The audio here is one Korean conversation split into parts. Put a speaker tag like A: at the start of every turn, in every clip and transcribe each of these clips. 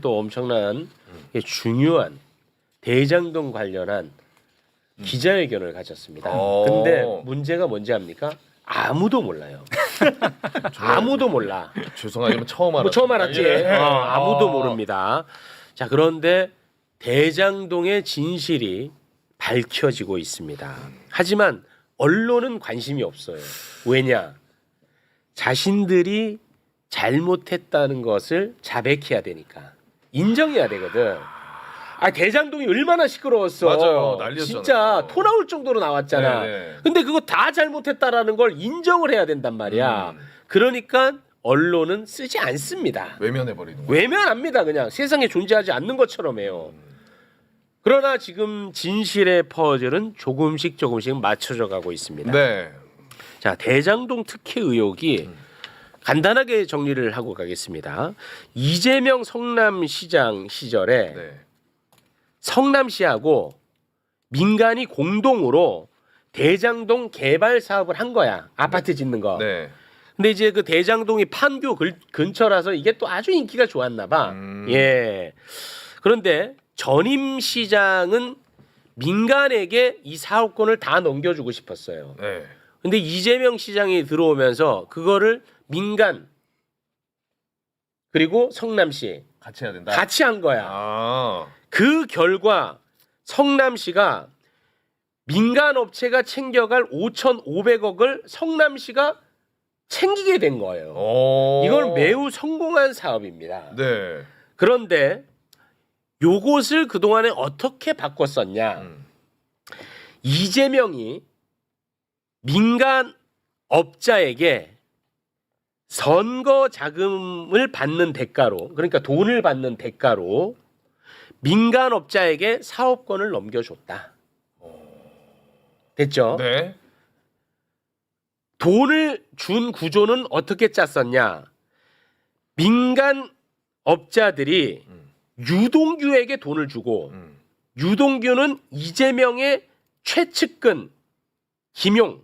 A: 또 엄청난 중요한 대장동 관련한 기자회견을 가졌습니다. 근데 문제가 뭔지 압니까? 아무도 몰라요. 아무도 몰라.
B: 죄송하지만 처음 알았어요.
A: 뭐 처음 알았지. 아무도 모릅니다. 자, 그런데 대장동의 진실이 밝혀지고 있습니다. 하지만 언론은 관심이 없어요. 왜냐? 자신들이 잘못했다는 것을 자백해야 되니까. 인정해야 되거든. 아, 대장동이 얼마나 시끄러웠어.
B: 맞아요. 난리였잖아요.
A: 진짜 토 나올 정도로 나왔잖아.
B: 네네.
A: 근데 그거 다 잘못했다라는 걸 인정을 해야 된단 말이야. 그러니까 언론은 쓰지 않습니다.
B: 외면해버리는 거예요.
A: 외면합니다. 그냥 세상에 존재하지 않는 것처럼 해요. 그러나 지금 진실의 퍼즐은 조금씩 맞춰져 가고 있습니다.
B: 네.
A: 자, 대장동 특혜 의혹이 간단하게 정리를 하고 가겠습니다. 이재명 성남시장 시절에
B: 네.
A: 성남시하고 민간이 공동으로 대장동 개발 사업을 한 거야. 아파트 짓는 거.
B: 네.
A: 근데 이제 그 대장동이 판교 근처라서 이게 또 아주 인기가 좋았나 봐. 예. 그런데 전임 시장은 민간에게 이 사업권을 다 넘겨주고 싶었어요.
B: 네.
A: 근데 이재명 시장이 들어오면서 그거를 민간 그리고 성남시
B: 같이 해야 된다.
A: 같이 한 거야.
B: 아.
A: 그 결과 성남시가 민간 업체가 챙겨갈 5,500억을 성남시가 챙기게 된 거예요. 이건 매우 성공한 사업입니다.
B: 네.
A: 그런데 요것을 그동안에 어떻게 바꿨었냐. 이재명이 민간 업자에게 선거 자금을 받는 대가로, 그러니까 돈을 받는 대가로 민간 업자에게 사업권을 넘겨줬다. 됐죠?
B: 네.
A: 돈을 준 구조는 어떻게 짰었냐? 민간 업자들이 유동규에게 돈을 주고 유동규는 이재명의 최측근 김용,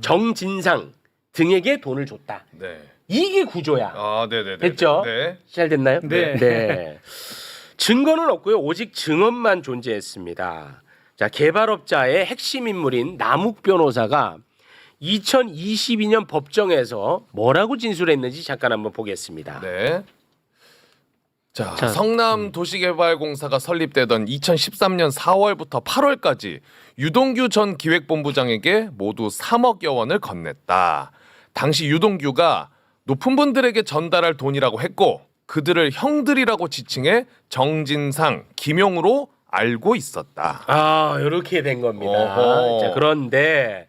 A: 정진상 등에게 돈을 줬다.
B: 네.
A: 이게 구조야.
B: 아, 네, 네, 네.
A: 됐죠?
B: 네.
A: 잘 됐나요?
C: 네.
A: 네. 증거는 없고요. 오직 증언만 존재했습니다. 자, 개발업자의 핵심 인물인 남욱 변호사가 2022년 법정에서 뭐라고 진술했는지 잠깐 한번 보겠습니다.
B: 네. 자,
A: 자,
B: 성남 도시개발공사가 설립되던 2013년 4월부터 8월까지 유동규 전 기획본부장에게 모두 3억여 원을 건넸다. 당시 유동규가 높은 분들에게 전달할 돈이라고 했고 그들을 형들이라고 지칭해 정진상, 김용으로 알고 있었다.
A: 아, 이렇게 된 겁니다.
B: 어허.
A: 자, 그런데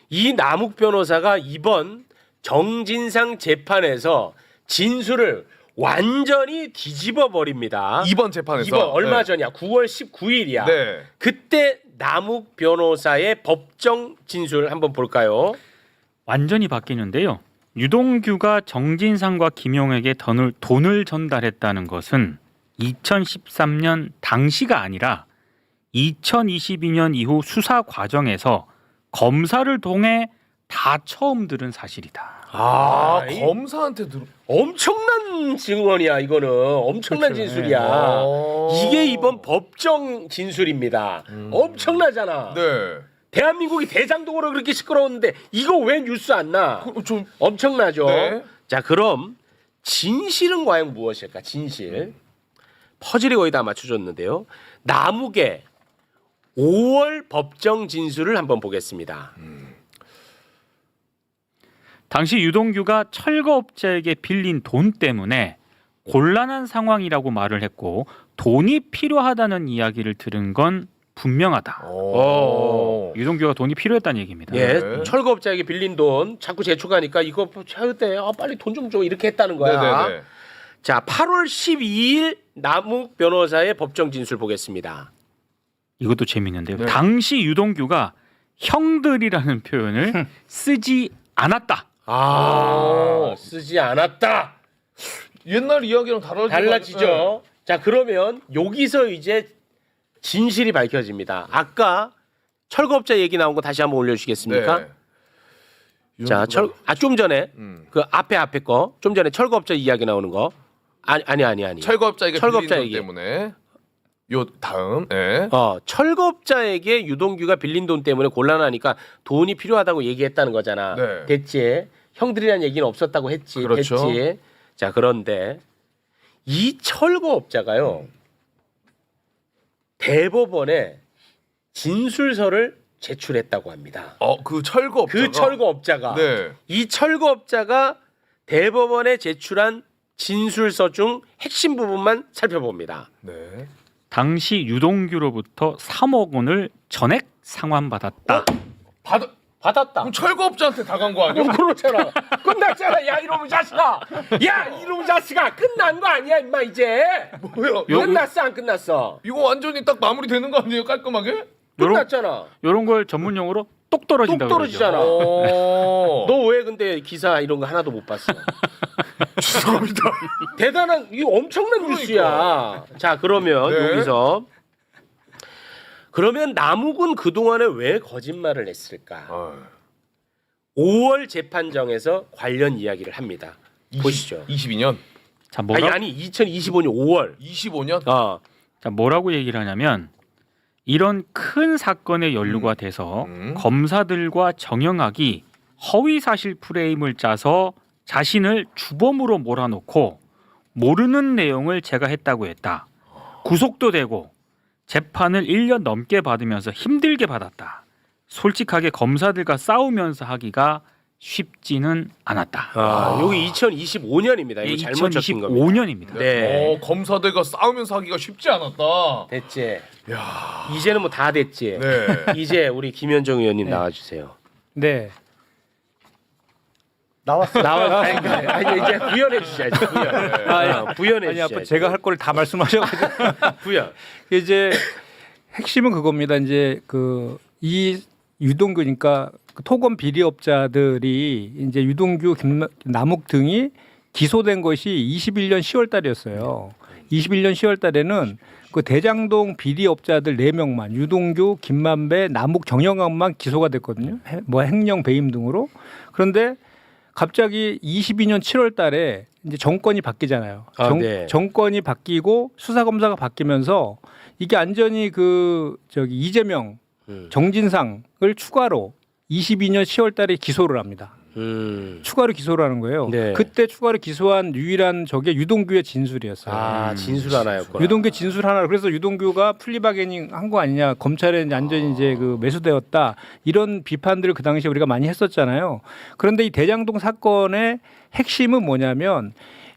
A: 이 남욱 변호사가 이번 정진상 재판에서 진술을 완전히 뒤집어 버립니다.
B: 이번 재판에서
A: 이번 얼마
B: 네.
A: 전이야? 9월 19일이야.
B: 네.
A: 그때 남욱 변호사의 법정 진술 한번 볼까요?
C: 완전히 바뀌는데요. 유동규가 정진상과 김용에게 돈을 전달했다는 것은 2013년 당시가 아니라 2022년 이후 수사 과정에서 검사를 통해 다 처음 들은 사실이다.
B: 아, 검사한테 들어.
A: 엄청난 증언이야. 이거는 엄청난
C: 그렇죠.
A: 진술이야. 이게 이번 법정 진술입니다. 엄청나잖아.
B: 네.
A: 대한민국이 대장동으로 그렇게 시끄러웠는데 이거 왜 뉴스 안 나?
B: 좀
A: 엄청나죠.
B: 네.
A: 자, 그럼 진실은 과연 무엇일까? 진실. 퍼즐이 거의 다 맞춰졌는데요. 남욱의 5월 법정 진술을 한번 보겠습니다.
C: 당시 유동규가 철거업자에게 빌린 돈 때문에 곤란한 상황이라고 말을 했고 돈이 필요하다는 이야기를 들은 건 분명하다. 유동규가 돈이 필요했다는 얘기입니다.
A: 예,
B: 네.
A: 철거업자에게 빌린 돈 자꾸 제출하니까 이거 차야 돼. 빨리 돈 좀 줘. 이렇게 했다는 거야.
B: 네네네.
A: 자, 8월 12일 남욱 변호사의 법정 진술 보겠습니다.
C: 이것도 재밌는데요.
B: 네.
C: 당시 유동규가 형들이라는 표현을 쓰지 않았다.
A: 쓰지 않았다.
B: 옛날 이야기랑
A: 달라지죠. 자, 그러면 여기서 이제 진실이 밝혀집니다. 아까 철거업자 얘기 나온 거 다시 한번 올려주시겠습니까?
B: 네.
A: 자, 좀 전에 그 앞에 거 좀 전에 철거업자 이야기 나오는 거 아니.
B: 철거업자에게
A: 철거업자에게.
B: 빌린 돈 때문에 요 다음 예.
A: 철거업자에게 유동규가 빌린 돈 때문에 곤란하니까 돈이 필요하다고 얘기했다는 거잖아.
B: 네.
A: 됐지. 형들이란 얘기는 없었다고 했지.
B: 그렇죠.
A: 됐지. 자, 그런데 이 철거업자가요. 대법원에 진술서를 제출했다고 합니다.
B: 그 철거업자가
A: 그 철거업자가
B: 네.
A: 이 철거업자가 대법원에 제출한 진술서 중 핵심 부분만 살펴봅니다.
B: 네.
C: 당시 유동규로부터 3억 원을 전액 상환받았다.
A: 받았다.
B: 그럼 철거업자한테 다 간 거 아니야?
A: 그렇잖아. 끝났잖아. 야, 이놈의 자식아. 야, 이놈의 자식아. 끝난 거 아니야, 임마 이제.
B: 뭐야?
A: 끝났어, 안 끝났어?
B: 이거 완전히 딱 마무리되는 거 아니에요? 깔끔하게?
A: 끝났잖아.
C: 이런 걸 전문 용어로 똑 떨어진다
A: 똑 떨어지잖아.
B: 너
A: 너 왜 근데 기사 이런 거 하나도 못 봤어?
B: 죄송합니다.
A: 대단한 이 엄청난
B: 그러니까.
A: 뉴스야. 자, 그러면
B: 네.
A: 여기서 그러면 남욱은 그동안에 왜 거짓말을 했을까? 5월 재판정에서 관련 이야기를 합니다. 보시죠.
B: 22년,
C: 자,
A: 2025년 5월.
B: 25년.
C: 자, 뭐라고 얘기를 하냐면 이런 큰 사건에 연루가 돼서 검사들과 정영학이 허위 사실 프레임을 짜서 자신을 주범으로 몰아놓고 모르는 내용을 제가 했다고 했다. 구속도 되고 재판을 1년 넘게 받으면서 힘들게 받았다. 솔직하게 검사들과 싸우면서 하기가 쉽지는 않았다.
A: 여기 2025년입니다. 이거 잘못 적힌 겁니다.
C: 2025년입니다.
A: 네.
B: 검사들과 싸우면서 하기가 쉽지 않았다.
A: 됐지.
B: 야.
A: 이제는 뭐 다 됐지.
B: 네.
A: 이제 우리 김현정 의원님 나와주세요.
D: 네. 나왔어요.
A: 아니, 이제 구현해 주셔야죠. 구현해
D: 아니, 아빠
A: 주셔야죠.
D: 제가 할 걸 다 말씀하셔가지고
A: 구현.
D: 이제 핵심은 그겁니다. 이제 그 이 유동규니까 그 토건 비리업자들이 이제 유동규, 남욱 등이 기소된 것이 21년 10월달이었어요. 21년 10월달에는 그 대장동 비리업자들 4명만 유동규, 김만배, 남욱, 정영학만 기소가 됐거든요. 뭐 횡령, 배임 등으로. 그런데 갑자기 22년 7월달에 이제 정권이 바뀌잖아요.
A: 네.
D: 정권이 바뀌고 수사검사가 바뀌면서 이게 완전히 이재명, 정진상을 추가로 22년 10월달에 기소를 합니다. 추가로 기소를 하는 거예요.
A: 네.
D: 그때 추가로 기소한 유일한 적이 유동규의 진술이었어요.
A: 진술 하나였구나.
D: 유동규 진술 하나. 그래서 유동규가 플리바게닝 한 거 아니냐. 검찰에 완전히 이제 그 매수되었다. 이런 비판들을 그 당시에 우리가 많이 했었잖아요. 그런데 이 대장동 사건의 핵심은 뭐냐면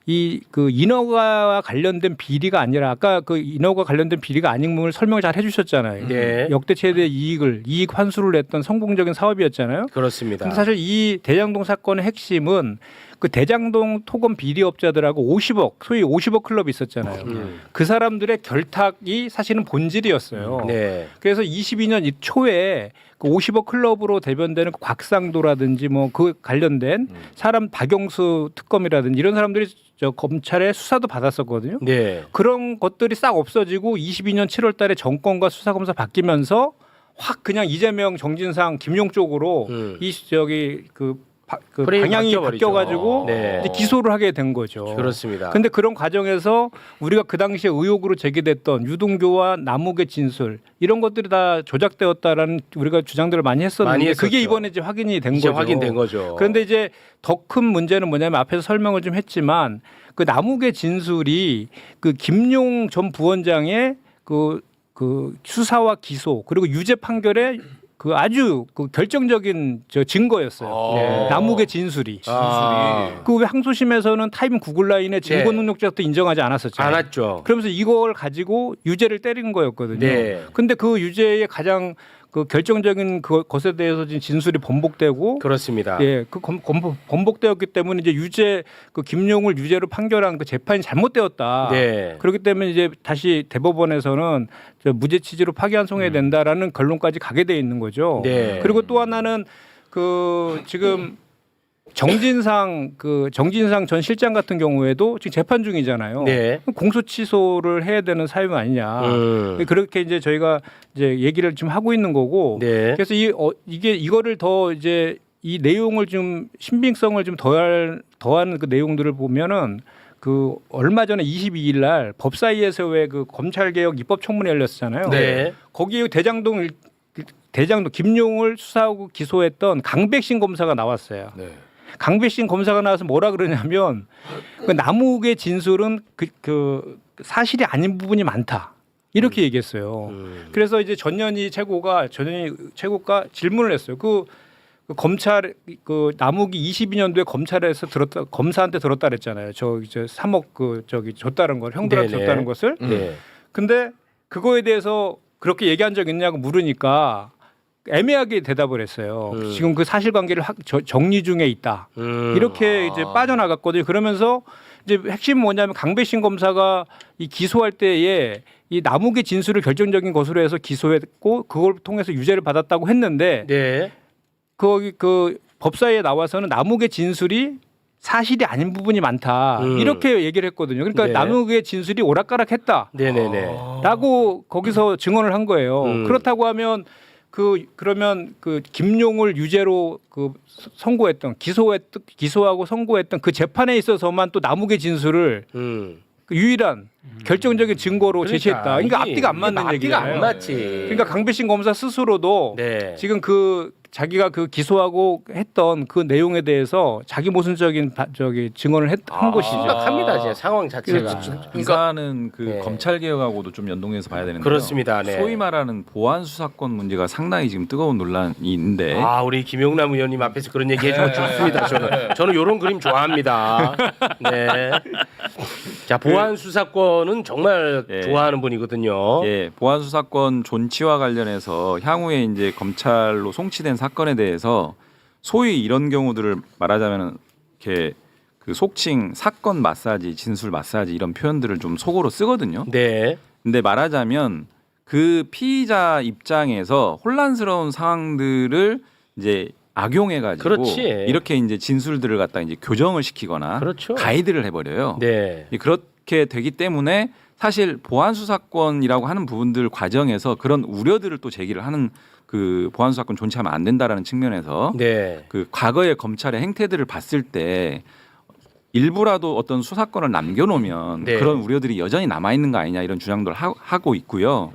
D: 이 그 인허가와 관련된 비리가 아니라 아까 그 인허가 관련된 비리가 아닌 걸 설명을 잘 해주셨잖아요.
A: 네.
D: 역대 최대 이익 환수를 냈던 성공적인 사업이었잖아요.
A: 그렇습니다.
D: 근데 사실 이 대장동 사건의 핵심은 그 대장동 토건 비리업자들하고 50억, 소위 50억 클럽이 있었잖아요. 그 사람들의 결탁이 사실은 본질이었어요.
A: 네.
D: 그래서 22년 초에 그 50억 클럽으로 대변되는 그 곽상도라든지 뭐 그 관련된 사람 박영수 특검이라든지 이런 사람들이 저 검찰의 수사도 받았었거든요.
A: 네.
D: 그런 것들이 싹 없어지고 22년 7월 달에 정권과 수사검사 바뀌면서 확 그냥 이재명, 정진상, 김용 쪽으로 그
A: 프레임이
D: 방향이
A: 바뀌어버리죠.
D: 바뀌어가지고
A: 네.
D: 이제 기소를 하게 된 거죠.
A: 그렇습니다.
D: 근데 그런 과정에서 우리가 그 당시에 의혹으로 제기됐던 유동규와 남욱의 진술 이런 것들이 다 조작되었다라는 우리가 주장들을 많이 했었는데
A: 많이 했었죠.
D: 그게 이번에 이제 확인이 된
A: 이제
D: 거죠.
A: 확인된 거죠.
D: 그런데 이제 더 큰 문제는 뭐냐면 앞에서 설명을 좀 했지만 그 남욱의 진술이 그 김용 전 부원장의 그 수사와 기소 그리고 유죄 판결에 그 아주 그 결정적인 증거였어요.
A: 네.
D: 남욱의 진술이.
A: 아.
D: 그 왜 항소심에서는 타임 구글 라인의 증거 능력자도 인정하지 않았었잖아요.
A: 안 왔죠.
D: 그러면서 이걸 가지고 유죄를 때린 거였거든요.
A: 네.
D: 근데 그 유죄의 가장 그 결정적인 것에 대해서 지금 진술이 번복되고
A: 그렇습니다.
D: 예, 그 번복되었기 때문에 이제 유죄 그 김용을 유죄로 판결한 그 재판이 잘못되었다.
A: 네.
D: 그렇기 때문에 이제 다시 대법원에서는 저 무죄 취지로 파기환송해야 된다라는 결론까지 가게 돼 있는 거죠.
A: 네.
D: 그리고 또 하나는 그 지금 정진상 전 실장 같은 경우에도 지금 재판 중이잖아요.
A: 네.
D: 공소 취소를 해야 되는 사유 아니냐. 그렇게 이제 저희가 이제 얘기를 지금 하고 있는 거고.
A: 네.
D: 그래서 이거를 더 이제 이 내용을 좀 신빙성을 좀 더하는 그 내용들을 보면은 그 얼마 전에 22일 날 법사위에서 왜 그 검찰개혁 입법청문회 열렸잖아요.
A: 네.
D: 거기에 대장동 김용을 수사하고 기소했던 강백신 검사가 나왔어요.
B: 네.
D: 강백신 검사가 나와서 뭐라 그러냐면 그 남욱의 진술은 그 사실이 아닌 부분이 많다. 이렇게 얘기했어요. 그래서 이제 전현희 최고가 질문을 했어요. 그 검찰 그 남욱이 22년도에 검찰에서 검사한테 들었다 그랬잖아요. 저 이제 3억 그 저기 줬다는 걸 형들한테
A: 네네.
D: 줬다는 것을.
A: 네.
D: 근데 그거에 대해서 그렇게 얘기한 적 있냐고 물으니까 애매하게 대답을 했어요. 지금 그 사실관계를 정리 중에 있다. 이렇게 이제 빠져나갔거든요. 그러면서 이제 핵심은 뭐냐면 강배신 검사가 이 기소할 때에 이 남욱의 진술을 결정적인 것으로 해서 기소했고 그걸 통해서 유죄를 받았다고 했는데
A: 네.
D: 거기 그 법사위에 나와서는 남욱의 진술이 사실이 아닌 부분이 많다. 이렇게 얘기를 했거든요. 그러니까
A: 네.
D: 남욱의 진술이 오락가락했다.
A: 네네네.
D: 라고 거기서 증언을 한 거예요. 그렇다고 하면 그러면 그 김용을 유죄로 그 선고했던 기소하고 선고했던 그 재판에 있어서만 또 남욱의 진술을 그 유일한 결정적인 증거로 제시했다. 그러니까 앞뒤가 안 맞는
A: 앞뒤가
D: 얘기잖아요.
A: 안 맞지.
D: 그러니까 강배신 검사 스스로도
A: 네.
D: 지금 그 자기가 그 기소하고 했던 그 내용에 대해서 자기 모순적인 증언을 한 것이죠.
A: 심각합니다, 진짜 상황 자체가.
E: 이사는 그
A: 네.
E: 검찰 개혁하고도 좀 연동해서 봐야 되는데
A: 그렇습니다. 네.
E: 소위 말하는 보안 수사권 문제가 상당히 지금 뜨거운 논란인데
A: 아, 우리 김용남 의원님 앞에서 그런 얘기 해주면 좋습니다. 저는 이런 그림 좋아합니다. 네. 자, 보안 수사권은 정말
E: 예.
A: 좋아하는 분이거든요.
E: 예, 보안 수사권 존치와 관련해서 향후에 이제 검찰로 송치된 사건에 대해서 소위 이런 경우들을 말하자면 이렇게 그 속칭 사건 마사지, 진술 마사지 이런 표현들을 좀 속어로 쓰거든요.
A: 네.
E: 근데 말하자면 그 피의자 입장에서 혼란스러운 상황들을 이제 악용해가지고
A: 그렇지.
E: 이렇게 이제 진술들을 갖다 이제 교정을 시키거나
A: 그렇죠.
E: 가이드를 해버려요.
A: 네.
E: 그렇게 되기 때문에 사실 보안 수사권이라고 하는 부분들 과정에서 그런 우려들을 또 제기를 하는 그 보안 수사권 존치하면 안 된다라는 측면에서
A: 네.
E: 그 과거의 검찰의 행태들을 봤을 때 일부라도 어떤 수사권을 남겨놓으면
A: 네.
E: 그런 우려들이 여전히 남아 있는 거 아니냐 이런 주장들을 하고 있고요.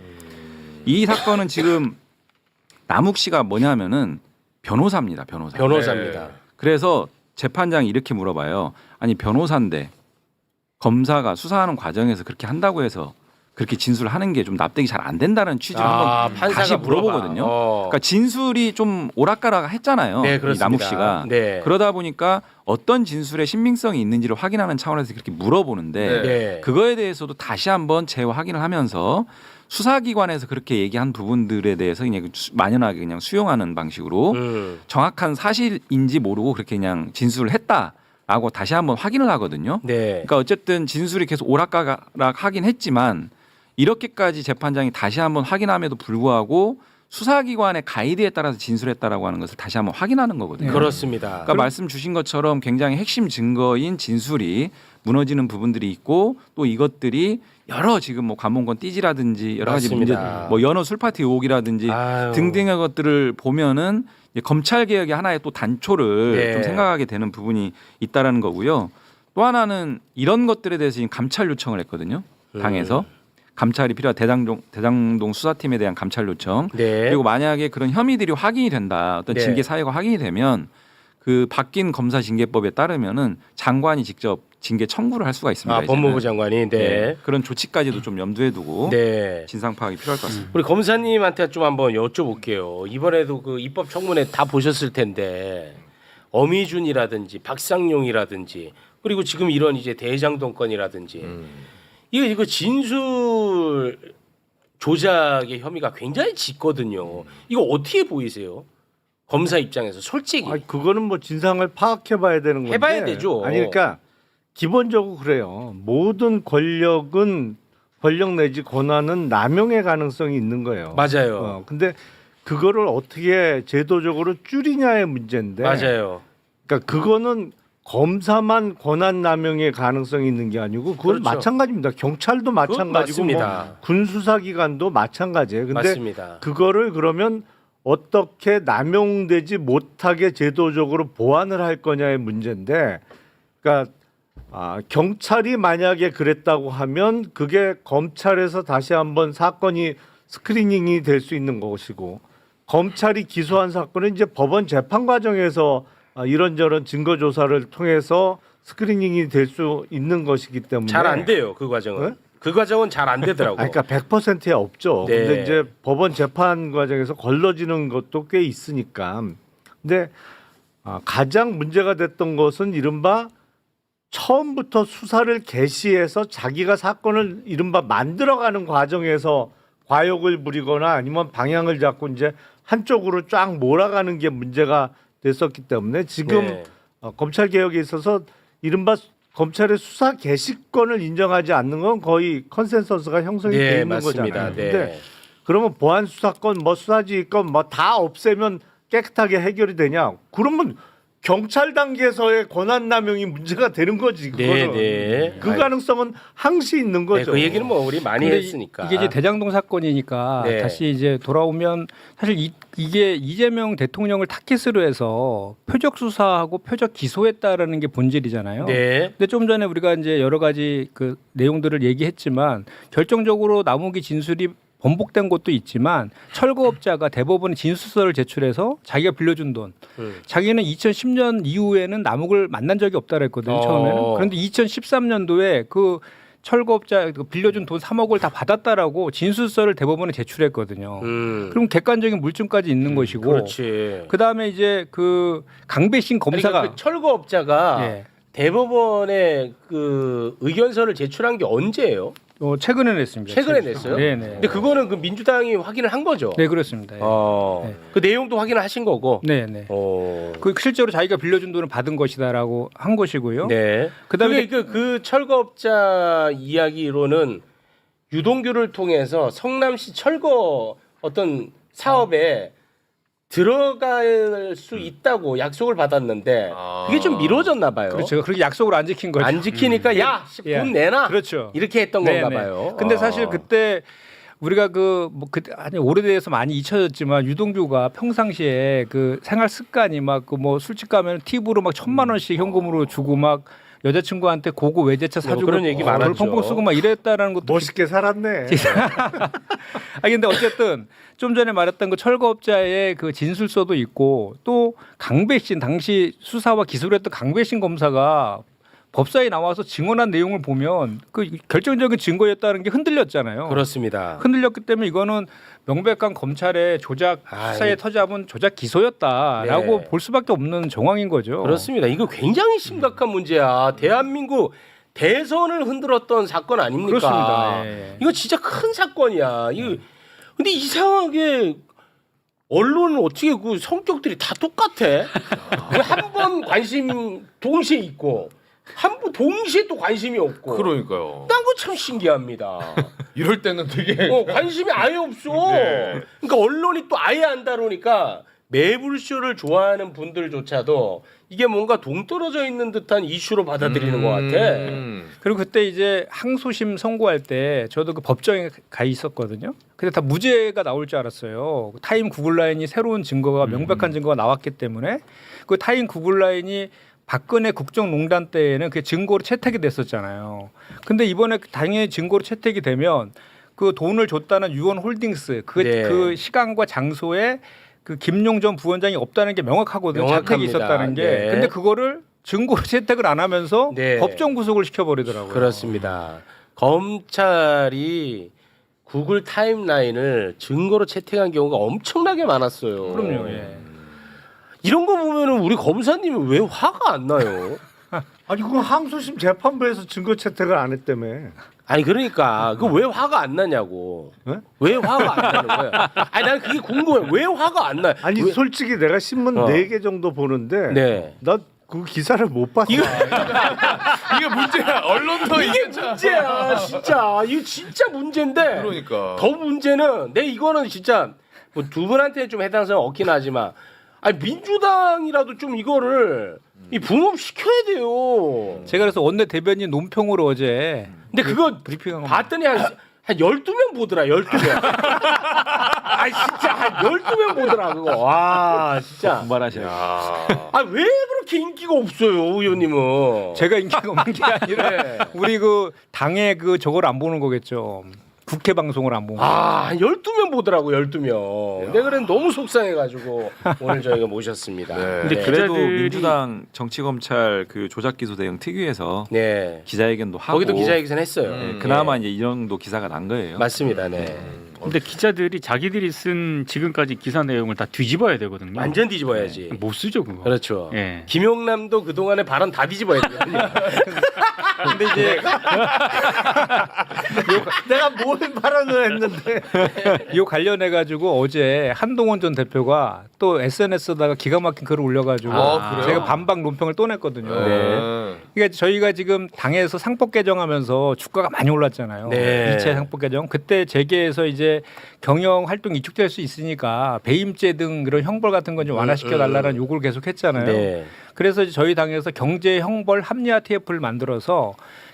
E: 이 사건은 지금 남욱 씨가 뭐냐면은 변호사입니다.
A: 변호사입니다.
E: 그래서 재판장이 이렇게 물어봐요. 아니 변호사인데 검사가 수사하는 과정에서 그렇게 한다고 해서 그렇게 진술하는 게 좀 납득이 잘 안 된다는 취지로 한번
A: 판사가
E: 다시 물어보거든요. 그러니까 진술이 좀 오락가락 했잖아요.
A: 네,
E: 이
A: 그렇습니다.
E: 남욱 씨가.
A: 네.
E: 그러다 보니까 어떤 진술의 신빙성이 있는지를 확인하는 차원에서 그렇게 물어보는데
A: 네.
E: 그거에 대해서도 다시 한번 재확인을 하면서 수사기관에서 그렇게 얘기한 부분들에 대해서 그냥 만연하게 그냥 수용하는 방식으로 정확한 사실인지 모르고 그렇게 그냥 진술을 했다라고 다시 한번 확인을 하거든요.
A: 네.
E: 그러니까 어쨌든 진술이 계속 오락가락 하긴 했지만 이렇게까지 재판장이 다시 한번 확인함에도 불구하고 수사기관의 가이드에 따라서 진술했다라고 하는 것을 다시 한번 확인하는 거거든요.
A: 그렇습니다.
E: 그러니까 말씀 주신 것처럼 굉장히 핵심 증거인 진술이 무너지는 부분들이 있고 또 이것들이 여러 지금 뭐 관문권 띠지라든지 여러 가지 문제,
A: 맞습니다.
E: 뭐 연어 술파티 의혹이라든지
A: 아유.
E: 등등의 것들을 보면은 이제 검찰 개혁의 하나의 또 단초를
A: 네.
E: 좀 생각하게 되는 부분이 있다라는 거고요. 또 하나는 이런 것들에 대해서 지금 감찰 요청을 했거든요. 당에서 감찰이 필요한 대장동 수사팀에 대한 감찰 요청.
A: 네.
E: 그리고 만약에 그런 혐의들이 확인이 된다, 어떤
A: 네.
E: 징계 사유가 확인이 되면 그 바뀐 검사 징계법에 따르면은 장관이 직접 징계 청구를 할 수가 있습니다. 이제는.
A: 법무부 장관이 네.
E: 그런 조치까지도 좀 염두에 두고
A: 네.
E: 진상 파악이 필요할 것 같습니다.
A: 우리 검사님한테 좀 한번 여쭤볼게요. 이번에도 그 입법 청문회 다 보셨을 텐데 어미준이라든지 박상용이라든지 그리고 지금 이런 이제 대장동 건이라든지 이거 진술 조작의 혐의가 굉장히 짙거든요. 이거 어떻게 보이세요? 검사 입장에서 솔직히
F: 아니, 그거는 뭐 진상을 파악해봐야 되는 건데.
A: 해봐야 되죠.
F: 아니 그러니까 기본적으로 그래요. 모든 권력은 권력 내지 권한은 남용의 가능성이 있는 거예요.
A: 맞아요.
F: 근데 그거를 어떻게 제도적으로 줄이냐의 문제인데.
A: 맞아요.
F: 그러니까 그거는 검사만 권한 남용의 가능성이 있는 게 아니고 그건
A: 그렇죠.
F: 마찬가지입니다. 경찰도 마찬가지고 뭐
A: 맞습니다.
F: 군수사기관도 마찬가지예요. 근데
A: 맞습니다.
F: 그거를 그러면 어떻게 남용되지 못하게 제도적으로 보완을 할 거냐의 문제인데, 그러니까 경찰이 만약에 그랬다고 하면 그게 검찰에서 다시 한번 사건이 스크리닝이 될 수 있는 것이고 검찰이 기소한 사건은 이제 법원 재판 과정에서 이런저런 증거 조사를 통해서 스크리닝이 될 수 있는 것이기 때문에
A: 잘 안 돼요 그 과정은.
F: 네?
A: 그 과정은 잘 안 되더라고.
F: 그러니까 100%에 없죠.
A: 네.
F: 근데 이제 법원 재판 과정에서 걸러지는 것도 꽤 있으니까. 근데 가장 문제가 됐던 것은 이른바 처음부터 수사를 개시해서 자기가 사건을 이른바 만들어가는 과정에서 과욕을 부리거나 아니면 방향을 잡고 이제 한쪽으로 쫙 몰아가는 게 문제가 됐었기 때문에 지금
A: 네.
F: 검찰 개혁에 있어서 이른바 검찰의 수사 개시권을 인정하지 않는 건 거의 컨센서스가 형성이
A: 네,
F: 돼 있는
A: 맞습니다.
F: 거잖아요.
A: 네.
F: 근데 그러면 보안 수사권, 뭐 수사지휘권 뭐 다 없애면 깨끗하게 해결이 되냐? 그러면 경찰 단계에서의 권한 남용이 문제가 되는 거지. 그거는.
A: 네.
F: 그 가능성은 항시 있는
A: 네,
F: 거죠.
A: 그 얘기는 뭐 우리 많이
D: 근데
A: 했으니까.
D: 이게 이제 대장동 사건이니까
A: 네.
D: 다시 이제 돌아오면 사실 이게 이재명 대통령을 타깃으로 해서 표적 수사하고 표적 기소했다라는 게 본질이잖아요.
A: 네.
D: 근데 좀 전에 우리가 이제 여러 가지 그 내용들을 얘기했지만 결정적으로 남욱이 진술이 번복된 것도 있지만 철거업자가 대법원에 진술서를 제출해서 자기가 빌려준 돈, 자기는 2010년 이후에는 남욱을 만난 적이 없다 그랬거든요. 처음에는. 그런데 2013년도에 그 철거업자 빌려준 돈 3억을 다 받았다라고 진술서를 대법원에 제출했거든요. 그럼 객관적인 물증까지 있는 것이고,
A: 그렇지.
D: 그 다음에 이제 그 강배신 검사가
A: 그러니까 그 철거업자가
D: 예.
A: 대법원에 그 의견서를 제출한 게 언제예요?
D: 최근에 냈습니다.
A: 최근에 냈어요?
D: 네네.
A: 근데 그거는 그 민주당이 확인을 한 거죠.
D: 네 그렇습니다. 예.
A: 네. 그 내용도 확인을 하신 거고.
D: 네네.
A: 어.
D: 그 실제로 자기가 빌려준 돈을 받은 것이다라고 한 것이고요.
A: 네.
D: 그다음에
A: 그 철거업자 이야기로는 유동규를 통해서 성남시 철거 어떤 사업에 들어갈 수 있다고 약속을 받았는데 그게 좀 미뤄졌나 봐요.
D: 그렇죠. 그렇게 약속을 안 지킨 거죠.
A: 안 지키니까 야,
D: 예.
A: 돈 내놔.
D: 그렇죠.
A: 이렇게 했던 건가
D: 네네.
A: 봐요.
D: 근데 사실 그때 우리가 아니 오래돼서 많이 잊혀졌지만 유동규가 평상시에 그 생활 습관이 막 그 뭐 술집 가면 팁으로 막 1,000만 원씩 현금으로 주고 막 여자친구한테 고급 외제차 사주고
A: 그런 얘기 많았죠.
D: 펑펑 쓰고 막 이랬다라는 것도
F: 멋있게 살았네.
D: 아 근데 어쨌든 좀 전에 말했던 그 철거업자의 그 진술서도 있고 또 강배신 당시 수사와 기소를 했던 강배신 검사가 법사에 나와서 증언한 내용을 보면 그 결정적인 증거였다는 게 흔들렸잖아요.
A: 그렇습니다.
D: 흔들렸기 때문에 이거는 명백한 검찰의 조작 수사의 터잡은 조작 기소였다라고
A: 네.
D: 볼 수밖에 없는 정황인 거죠.
A: 그렇습니다. 이거 굉장히 심각한 문제야. 대한민국 대선을 흔들었던 사건 아닙니까?
D: 그렇습니다. 예.
A: 이거 진짜 큰 사건이야. 이거 근데 이상하게 언론은 어떻게 그 성격들이 다 똑같아? 한 번 관심 동시에 있고 한 번 동시에 또 관심이 없고.
B: 그러니까요.
A: 딴 거 참 신기합니다.
B: 이럴 때는 되게
A: 관심이 아예 없어.
B: 네.
A: 그러니까 언론이 또 아예 안 다루니까 매불쇼를 좋아하는 분들조차도 이게 뭔가 동떨어져 있는 듯한 이슈로 받아들이는 것 같아.
D: 그리고 그때 이제 항소심 선고할 때 저도 그 법정에 가 있었거든요. 근데 다 무죄가 나올 줄 알았어요. 타임 구글라인이 새로운 증거가 명백한 증거가 나왔기 때문에 그 타임 구글라인이 박근혜 국정농단 때에는 그게 증거로 채택이 됐었잖아요. 근데 이번에 당연히 증거로 채택이 되면 그 돈을 줬다는 유원홀딩스
A: 네.
D: 그 시간과 장소에 그 김용 전 부원장이 없다는 게 명확하거든요.
A: 명확합니다.
D: 자택이 있었다는 게.
A: 네.
D: 근데 그거를 증거로 채택을 안 하면서
A: 네.
D: 법정 구속을 시켜버리더라고요.
A: 그렇습니다. 검찰이 구글 타임라인을 증거로 채택한 경우가 엄청나게 많았어요.
D: 그럼요. 예.
A: 이런 거 보면은 우리 검사님은 왜 화가 안 나요?
F: 아니 그건 항소심 재판부에서 증거 채택을 안 했다며.
A: 아니 그러니까 그 왜 화가 안 나냐고.
F: 네?
A: 왜 화가 안 나는 거야? 아니 난 그게 궁금해. 왜 화가 안 나?
F: 아니
A: 왜?
F: 솔직히 내가 신문
A: 어.
F: 4개 정도 보는데
A: 네.
F: 나 그 기사를 못 봤어.
B: 이게 문제야. 언론도
A: 이게 문제야, 진짜. 이거 진짜 문제인데.
B: 그러니까.
A: 더 문제는 내 이거는 진짜 뭐 두 분한테 좀 해당성은 없긴 하지만, 아니 민주당이라도 좀 이거를 이 붕업 시켜야 돼요.
D: 제가 그래서 원내 대변인 논평으로 어제
A: 근데 그거
D: 브리핑한 거
A: 봤더니 한 12명 보더라. 12명. 아 진짜 한 12명 보더라 그거. 와 진짜.
E: 분발하셔야
B: 야.
A: 아 왜 그렇게 이렇게 인기가 없어요, 의원님은?
D: 제가 인기가 없는 게 아니라
A: 네.
D: 우리 그 당의 그 저걸 안 보는 거겠죠. 국회 방송을 안 보는 거.
A: 아, 12명 보더라고, 12명. 내가 그래 너무 속상해가지고 오늘 저희가 모셨습니다.
B: 네.
C: 근데
E: 그래도
C: 기자들이-
E: 민주당 정치검찰 그 조작기소 대응 특위에서
A: 네.
E: 기자회견도 하고
A: 거기도 기자회견 했어요.
E: 네, 그나마
A: 예.
E: 이제 이 정도 기사가 난 거예요.
A: 맞습니다, 네.
C: 근데 기자들이 자기들이 쓴 지금까지 기사 내용을 다 뒤집어야 되거든요.
A: 완전 뒤집어야지.
C: 못 쓰죠 그거.
A: 그렇죠.
C: 예.
A: 김용남도 그동안의 발언 다 뒤집어야 되거든요.
D: 근데 이제
F: 내가 뭘 발언을 했는데
D: 이 관련해 가지고 어제 한동훈 전 대표가 또 SNS에다가 기가 막힌 글을 올려가지고
B: 그래요?
D: 제가 반박 논평을 또 냈거든요.
B: 네.
D: 그러니까 저희가 지금 당에서 상법 개정하면서 주가가 많이 올랐잖아요.
A: 네.
D: 2차 상법 개정 그때 재계에서 이제 경영 활동 이축될 수 있으니까 배임죄 등 이런 형벌 같은 건 좀 완화시켜 달라는 요구를 계속했잖아요.
A: 네.
D: 그래서 이제 저희 당에서 경제 형벌 합리화 TF를 만들어서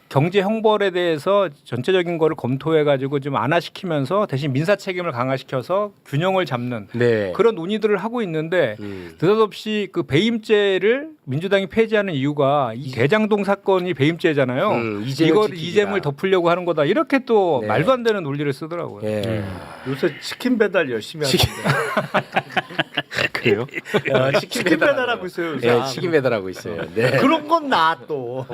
D: 경제 형벌에 대해서 전체적인 거를 검토해 가지고 좀 완화시키면서 대신 민사 책임을 강화시켜서 균형을 잡는
A: 네.
D: 그런 논의들을 하고 있는데
A: 음.
D: 느닷없이 그 배임죄를 민주당이 폐지하는 이유가 이 대장동 사건이 배임죄잖아요.
A: 이재명
D: 이걸
A: 지키기가.
D: 이재명을 덮으려고 하는 거다. 이렇게 또
A: 네.
D: 말도 안 되는 논리를 쓰더라고요.
A: 예.
F: 요새 치킨 배달 열심히 하는데
C: 그래요?
A: 치킨
F: 치킨 배달하고 있어요. 요새.
A: 예, 치킨 배달하고 있어요. 네.
F: 그런 건 나 또.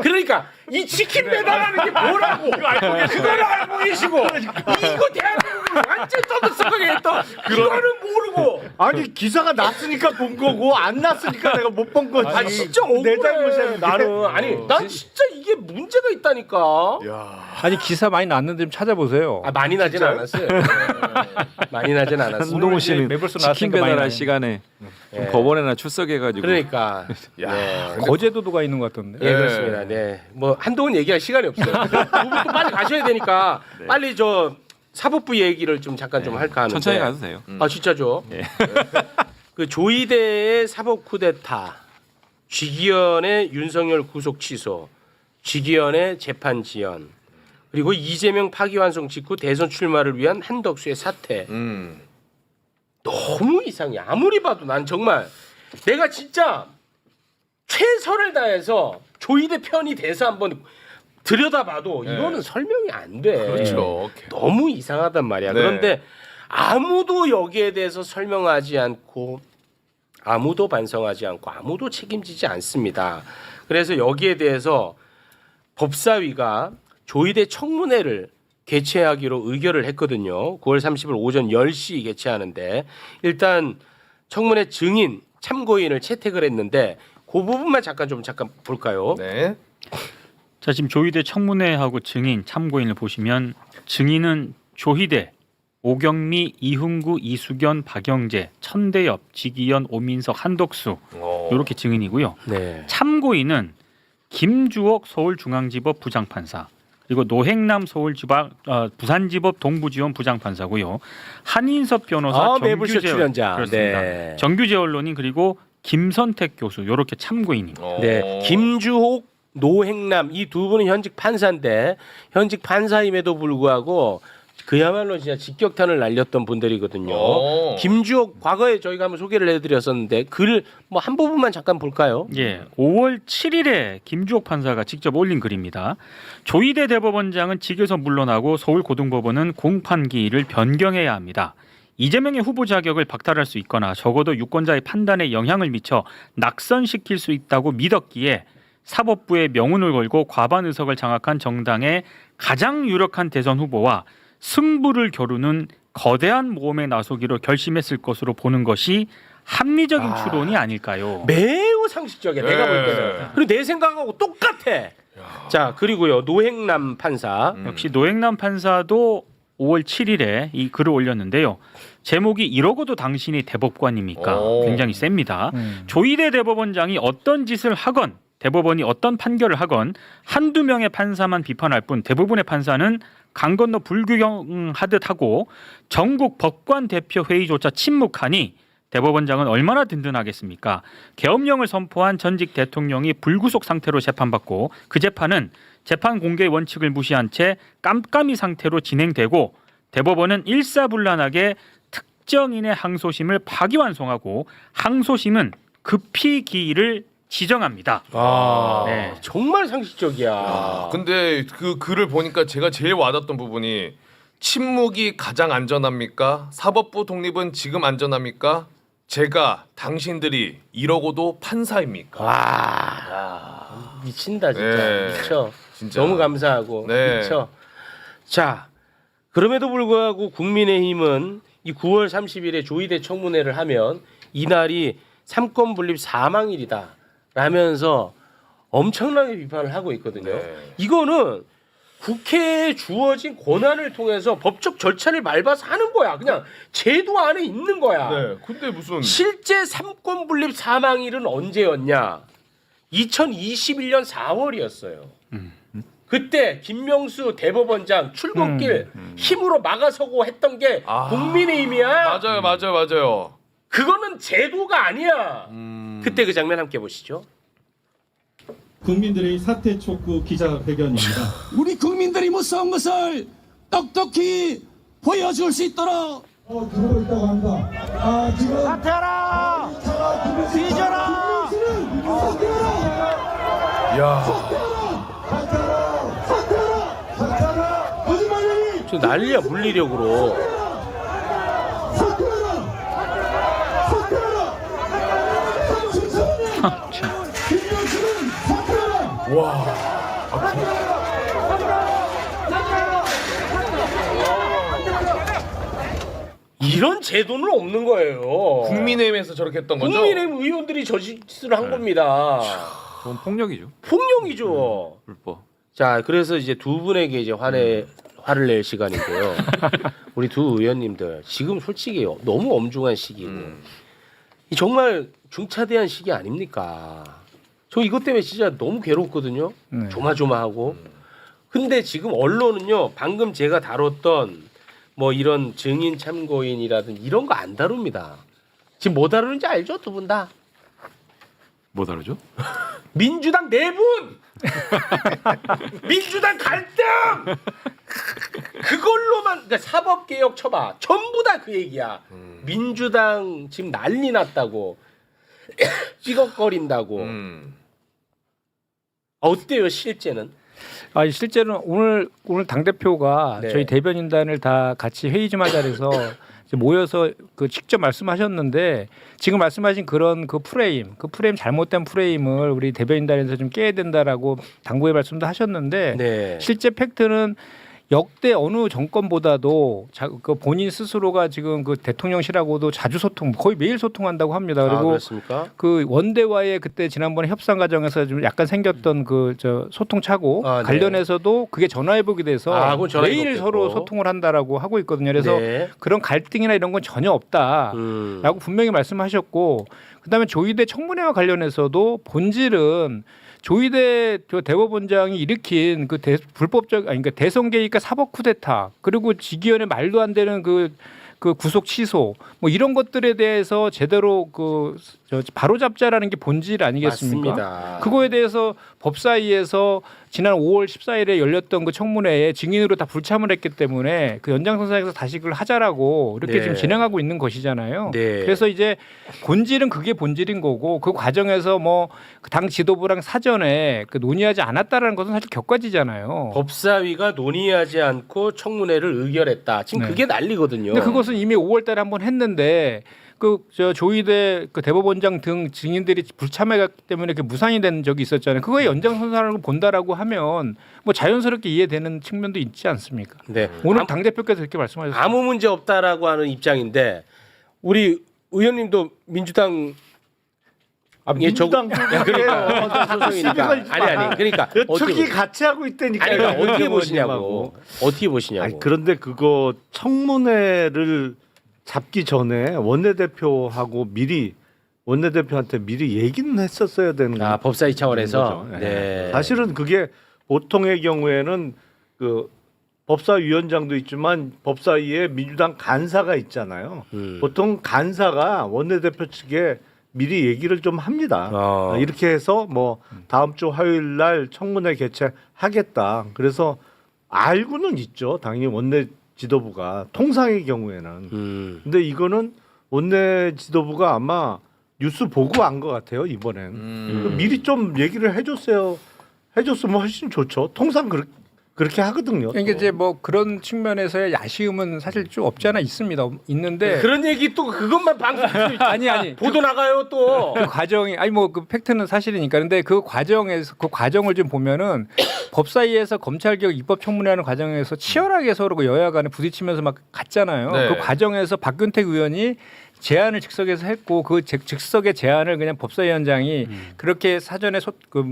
A: 그러니까 이 치킨 배달하는 게 뭐라고? 그거를 알고 계시고 이거 대한민국을 완전 떠들썩하게 했던 그거는 모르고.
F: 아니 기사가 났으니까 본 거고 안 났으니까 내가 못 본 거지.
A: 아 진짜
F: 내
A: 억울해.
F: 잘못이야.
A: 나는 아니 난 진짜 이게 문제가 있다니까.
D: 아니 기사 많이 났는데 좀 찾아보세요.
A: 아 많이 나진 않았어요. 네. 많이 나진 않았어요.
E: 한동훈 씨는
D: 매불수
E: 치킨
D: 나왔으니까 많이
E: 배달할
D: 나요.
E: 시간에
A: 예.
E: 법원에나 출석해가지고
A: 그러니까. 네.
D: 거제도도가 있는 것 같던데.
A: 예, 그렇습니다. 네. 뭐 한동훈 얘기할 시간이 없어요. 두 분 또 빨리 가셔야 되니까 빨리 저 사법부 얘기를 좀 잠깐 좀 할까 하는데.
E: 천천히 가도 돼요.
A: 아 진짜죠. 그 조이대의 사법 쿠데타, 쥐기현의 윤석열 구속 취소, 쥐기현의 재판 지연, 그리고 이재명 파기환송 직후 대선 출마를 위한 한덕수의 사퇴. 너무 이상해. 아무리 봐도 난 정말 내가 진짜 최선을 다해서 조이대 편이 돼서 한번 들여다봐도 이거는 설명이 안 돼.
B: 그렇죠.
A: 너무 이상하단 말이야.
B: 네.
A: 그런데 아무도 여기에 대해서 설명하지 않고 아무도 반성하지 않고 아무도 책임지지 않습니다. 그래서 여기에 대해서 법사위가 조이대 청문회를 개최하기로 의결을 했거든요. 9월 30일 오전 10시 개최하는데 일단 청문회 증인, 참고인을 채택을 했는데 그 부분만 잠깐 볼까요?
B: 네.
C: 자 지금 조희대 청문회하고 증인 참고인을 보시면 증인은 조희대, 오경미, 이훈구, 이수견, 박영재, 천대엽, 지기현, 오민석, 한덕수 이렇게 증인이고요.
A: 네.
C: 참고인은 김주옥 서울중앙지법 부장판사 그리고 노행남 부산지법 동부지원 부장판사고요. 한인섭 변호사,
A: 매불쇼 출연자.
C: 그렇습니다.
A: 네.
C: 정규재 언론인 그리고 김선택 교수 이렇게 참고인입니다.
A: 네, 김주옥, 노행남 이 두 분은 현직 판사인데 현직 판사임에도 불구하고 그야말로 진짜 직격탄을 날렸던 분들이거든요. 김주옥 과거에 저희가 한번 소개를 해드렸었는데 글 뭐 한 부분만 잠깐 볼까요?
C: 예, 5월 7일에 김주옥 판사가 직접 올린 글입니다. 조희대 대법원장은 직에서 물러나고 서울고등법원은 공판기일을 변경해야 합니다. 이재명의 후보 자격을 박탈할 수 있거나 적어도 유권자의 판단에 영향을 미쳐 낙선시킬 수 있다고 믿었기에 사법부에 명운을 걸고 과반 의석을 장악한 정당의 가장 유력한 대선 후보와 승부를 겨루는 거대한 모험에 나서기로 결심했을 것으로 보는 것이 합리적인 추론이 아닐까요?
A: 매우 상식적이야. 내가 볼 때는. 그리고 내 생각하고 똑같아. 자 그리고요 노행남 판사.
C: 역시 노행남 판사도 5월 7일에 이 글을 올렸는데요. 제목이 이러고도 당신이 대법관입니까? 굉장히 셉니다. 조희대 대법원장이 어떤 짓을 하건 대법원이 어떤 판결을 하건 한두 명의 판사만 비판할 뿐 대부분의 판사는 강 건너 불구경하듯 하고 전국 법관 대표 회의조차 침묵하니 대법원장은 얼마나 든든하겠습니까? 계엄령을 선포한 전직 대통령이 불구속 상태로 재판받고 그 재판은 재판 공개 원칙을 무시한 채 깜깜이 상태로 진행되고 대법원은 일사불란하게 특정인의 항소심을 파기환송하고 항소심은 급히 기일을 지정합니다. 네.
A: 정말 상식적이야.
B: 아, 근데 그 글을 보니까 제가 제일 와닿았던 부분이 침묵이 가장 안전합니까? 사법부 독립은 지금 안전합니까? 제가 당신들이 이러고도 판사입니까?
A: 와, 미친다 진짜.
B: 네.
A: 미쳐.
B: 진짜.
A: 너무 감사하고
B: 네.
A: 미쳐. 자, 그럼에도 불구하고 국민의힘은 이 9월 30일에 조의대 청문회를 하면 이날이 삼권 분립 사망일이다 라면서 엄청나게 비판을 하고 있거든요.
B: 네.
A: 이거는 국회에 주어진 권한을 통해서 법적 절차를 밟아서 하는 거야. 그냥 제도 안에 있는 거야.
B: 네. 근데 무슨
A: 실제 삼권 분립 사망일은 언제였냐? 2021년 4월이었어요. 그때 김명수 대법원장 출근길 힘으로 막아서고 했던 게
B: 아.
A: 국민의힘이야.
B: 맞아요.
A: 그거는 제도가 아니야. 그때 그 장면 함께 보시죠.
G: 국민들의 사퇴 촉구 기자회견입니다.
H: 우리 국민들이 무서운 것을 똑똑히 보여줄 수 있도록
G: 들어오고 있다고 합니다. 지금
H: 사퇴하라! 뒤져라!
A: 저 난리야 물리력으로. 이런 제도는 없는 거예요.
B: 국민의힘에서 저렇게 했던 거죠?
A: 국민의힘 의원들이 저 짓을 한 겁니다.
E: 그건 폭력이죠.
A: 폭력이죠.
E: 불법.
A: 자, 그래서 이제 두 분에게 이제 화를 낼 시간인데요. 우리 두 의원님들 지금 솔직히 너무 엄중한 시기고 이 정말 중차대한 시기 아닙니까? 저 이것 때문에 진짜 너무 괴롭거든요.
D: 네.
A: 조마조마하고. 근데 지금 언론은요, 방금 제가 다뤘던 뭐 이런 증인 참고인이라든 이런 거 안 다룹니다. 지금 뭐 다루는지 알죠, 두 분 다?
E: 뭐 다르죠?
A: 민주당 내분, 민주당 갈등, 그걸로만 그러니까 사법개혁 쳐봐, 전부 다 그 얘기야. 민주당 지금 난리 났다고, 찌걱거린다고. 어때요 실제는?
D: 실제로는 오늘 당 대표가
A: 네.
D: 저희 대변인단을 다 같이 회의 좀 하자 그래서 이제 모여서 그 직접 말씀하셨는데 지금 말씀하신 그런 그 프레임 잘못된 프레임을 우리 대변인단에서 좀 깨야 된다라고 당부의 말씀도 하셨는데
A: 네.
D: 실제 팩트는 역대 어느 정권보다도 그 본인 스스로가 지금 그 대통령실하고도 자주 소통, 거의 매일 소통한다고 합니다.
A: 아,
D: 그리고
A: 그렇습니까?
D: 그 원대와의 그때 지난번에 협상 과정에서 좀 약간 생겼던 그 저 소통 착오
A: 네.
D: 관련해서도 그게 전화위복이 돼서
A: 그건 전화위복
D: 매일
A: 됐고.
D: 서로 소통을 한다라고 하고 있거든요. 그래서
A: 네.
D: 그런 갈등이나 이런 건 전혀 없다라고 분명히 말씀하셨고, 그다음에 조의대 청문회와 관련해서도 본질은 조의대 대법원장이 일으킨 그 불법적 그러니까 대선 개입과 사법 쿠데타 그리고 직위원회 말도 안 되는 그 구속 취소 뭐 이런 것들에 대해서 제대로 바로 잡자라는 게 본질 아니겠습니까?
A: 맞습니다.
D: 그거에 대해서 법사위에서 지난 5월 14일에 열렸던 그 청문회에 증인으로 다 불참을 했기 때문에 그 연장선상에서 다시 그걸 하자라고 이렇게
A: 네.
D: 지금 진행하고 있는 것이잖아요.
A: 네.
D: 그래서 이제 본질은 그게 본질인 거고 그 과정에서 뭐 당 지도부랑 사전에 그 논의하지 않았다라는 것은 사실 격가지잖아요.
A: 법사위가 논의하지 않고 청문회를 의결했다. 지금
D: 네.
A: 그게 난리거든요.
D: 근데 그것은 이미 5월달에 한번 했는데 조의대 그 대법원장 등 증인들이 불참해갔기 때문에 그 무산이 된 적이 있었잖아요. 그거에 연장선상을 본다라고 하면 뭐 자연스럽게 이해되는 측면도 있지 않습니까?
A: 네.
D: 오늘 당 대표께서 이렇게 말씀하셨어요.
A: 아무 문제 없다라고 하는 입장인데 우리 의원님도 민주당
F: 민주당
A: 그러니까 소속이니까 아니 그러니까
F: 특히 같이 하고 있다니까.
A: 아니 그러니까 어떻게 보시냐고. 어떻게 보시냐고.
F: 아니, 그런데 그거 청문회를 잡기 전에 원내대표한테 미리 얘기는 했었어야 되는 거예요.
A: 법사위 차원에서.
F: 거죠.
A: 네.
F: 사실은 그게 보통의 경우에는 그 법사위원장도 있지만 법사위에 민주당 간사가 있잖아요. 보통 간사가 원내대표 측에 미리 얘기를 좀 합니다. 이렇게 해서 뭐 다음 주 화요일 날 청문회 개최하겠다. 그래서 알고는 있죠. 당연히 원내 지도부가 통상의 경우에는. 근데 이거는 원내 지도부가 아마 뉴스 보고 안 것 같아요 이번엔. 미리 좀 얘기를 해줬으면 훨씬 좋죠. 통상 그렇게 하거든요.
D: 그러니까 이제 뭐 그런 측면에서의 아쉬움은 사실 좀 없지 않아 있습니다. 있는데
A: 그런 얘기 또 그것만 방송
D: 아니
A: 보도 나가요 또.
D: 그 과정이 아니 뭐 그 팩트는 사실이니까 근데 그 과정에서 그 과정을 좀 보면은 법사위에서 검찰개혁 입법청문회하는 과정에서 치열하게 서로 그 여야 간에 부딪히면서 막 갔잖아요.
B: 네.
D: 그 과정에서 박균택 의원이 제안을 즉석에서 했고 그 즉석의 제안을 그냥 법사위원장이 그렇게 사전에